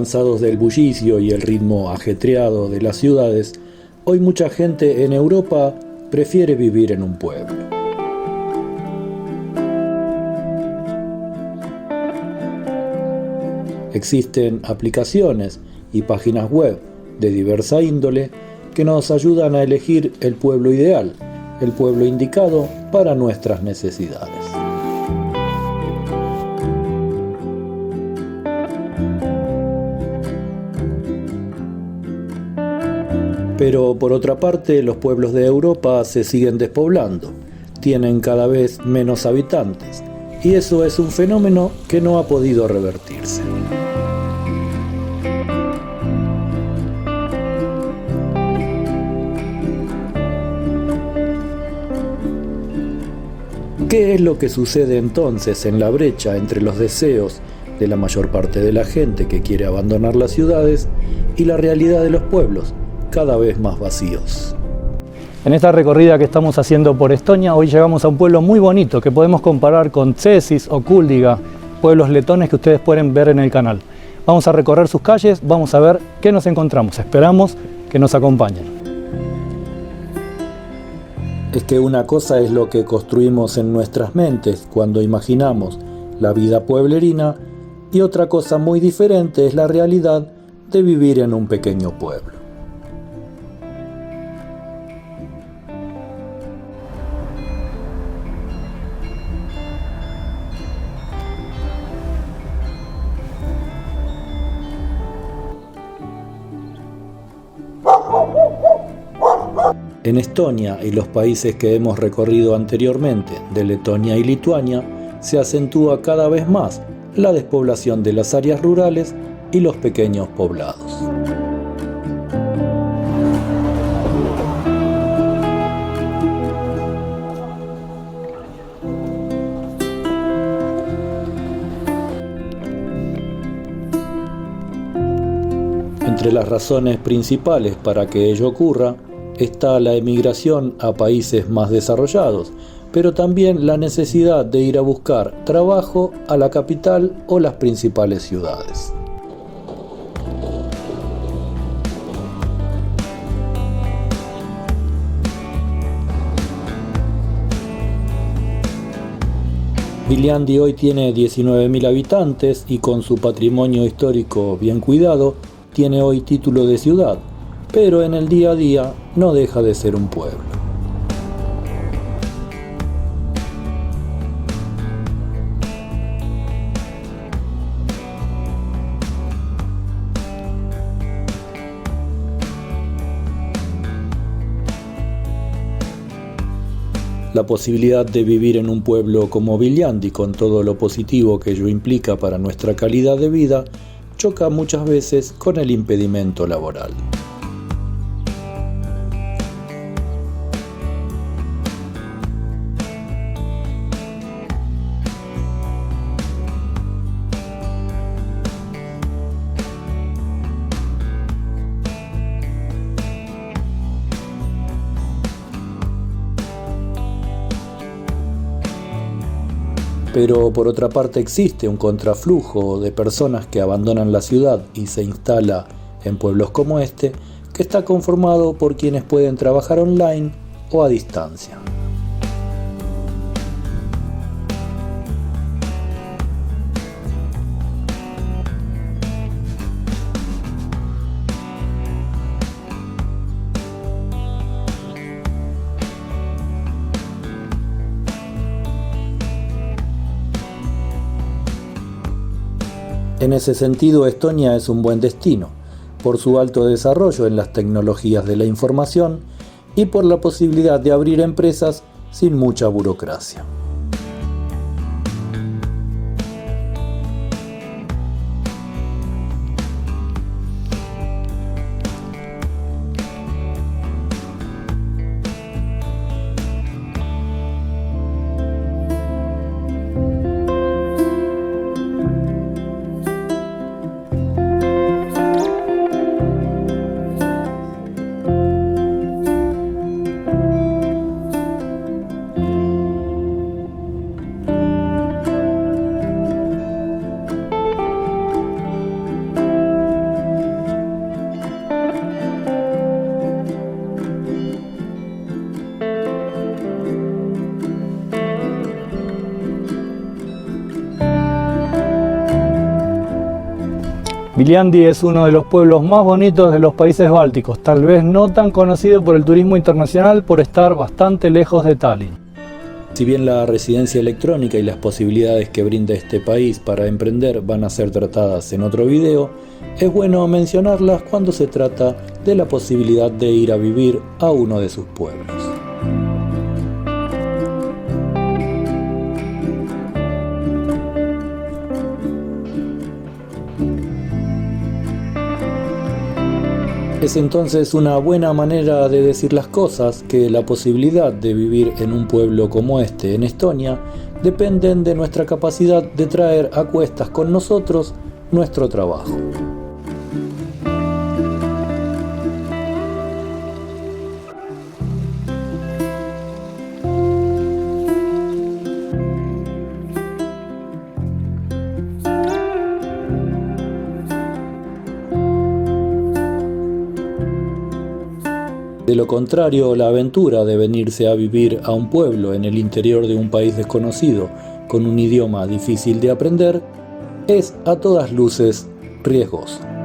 cansados del bullicio y el ritmo ajetreado de las ciudades, hoy mucha gente en Europa prefiere vivir en un pueblo. Existen aplicaciones y páginas web de diversa índole que nos ayudan a elegir el pueblo ideal, el pueblo indicado para nuestras necesidades. Pero por otra parte, los pueblos de Europa se siguen despoblando, tienen cada vez menos habitantes, y eso es un fenómeno que no ha podido revertirse. ¿Qué es lo que sucede entonces en la brecha entre los deseos de la mayor parte de la gente que quiere abandonar las ciudades y la realidad de los pueblos, cada vez más vacíos? En esta recorrida que estamos haciendo por Estonia, hoy llegamos a un pueblo muy bonito que podemos comparar con Cēsis o Kuldiga, pueblos letones que ustedes pueden ver en el canal. Vamos a recorrer sus calles, vamos a ver qué nos encontramos. Esperamos que nos acompañen. Es que una cosa es lo que construimos en nuestras mentes cuando imaginamos la vida pueblerina y otra cosa muy diferente es la realidad de vivir en un pequeño pueblo. En Estonia y los países que hemos recorrido anteriormente, de Letonia y Lituania, se acentúa cada vez más la despoblación de las áreas rurales y los pequeños poblados. Entre las razones principales para que ello ocurra está la emigración a países más desarrollados, pero también la necesidad de ir a buscar trabajo a la capital o las principales ciudades. Viljandi hoy tiene 19.000 habitantes y con su patrimonio histórico bien cuidado, tiene hoy título de ciudad, pero en el día a día no deja de ser un pueblo. La posibilidad de vivir en un pueblo como Viljandi, con todo lo positivo que ello implica para nuestra calidad de vida, choca muchas veces con el impedimento laboral. Pero por otra parte existe un contraflujo de personas que abandonan la ciudad y se instala en pueblos como este, que está conformado por quienes pueden trabajar online o a distancia. En ese sentido, Estonia es un buen destino, por su alto desarrollo en las tecnologías de la información y por la posibilidad de abrir empresas sin mucha burocracia. Viljandi es uno de los pueblos más bonitos de los países bálticos, tal vez no tan conocido por el turismo internacional por estar bastante lejos de Tallinn. Si bien la residencia electrónica y las posibilidades que brinda este país para emprender van a ser tratadas en otro video, es bueno mencionarlas cuando se trata de la posibilidad de ir a vivir a uno de sus pueblos. Es entonces una buena manera de decir las cosas que la posibilidad de vivir en un pueblo como este en Estonia dependen de nuestra capacidad de traer a cuestas con nosotros nuestro trabajo. De lo contrario, la aventura de venirse a vivir a un pueblo en el interior de un país desconocido, con un idioma difícil de aprender, es a todas luces riesgosa.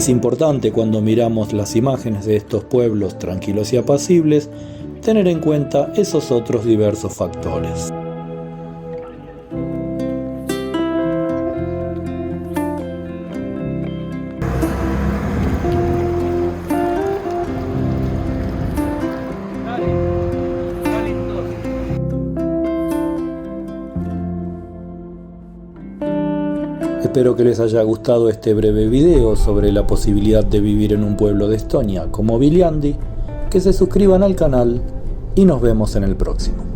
Es importante cuando miramos las imágenes de estos pueblos tranquilos y apacibles, tener en cuenta esos otros diversos factores. Espero que les haya gustado este breve video sobre la posibilidad de vivir en un pueblo de Estonia como Viljandi, que se suscriban al canal y nos vemos en el próximo.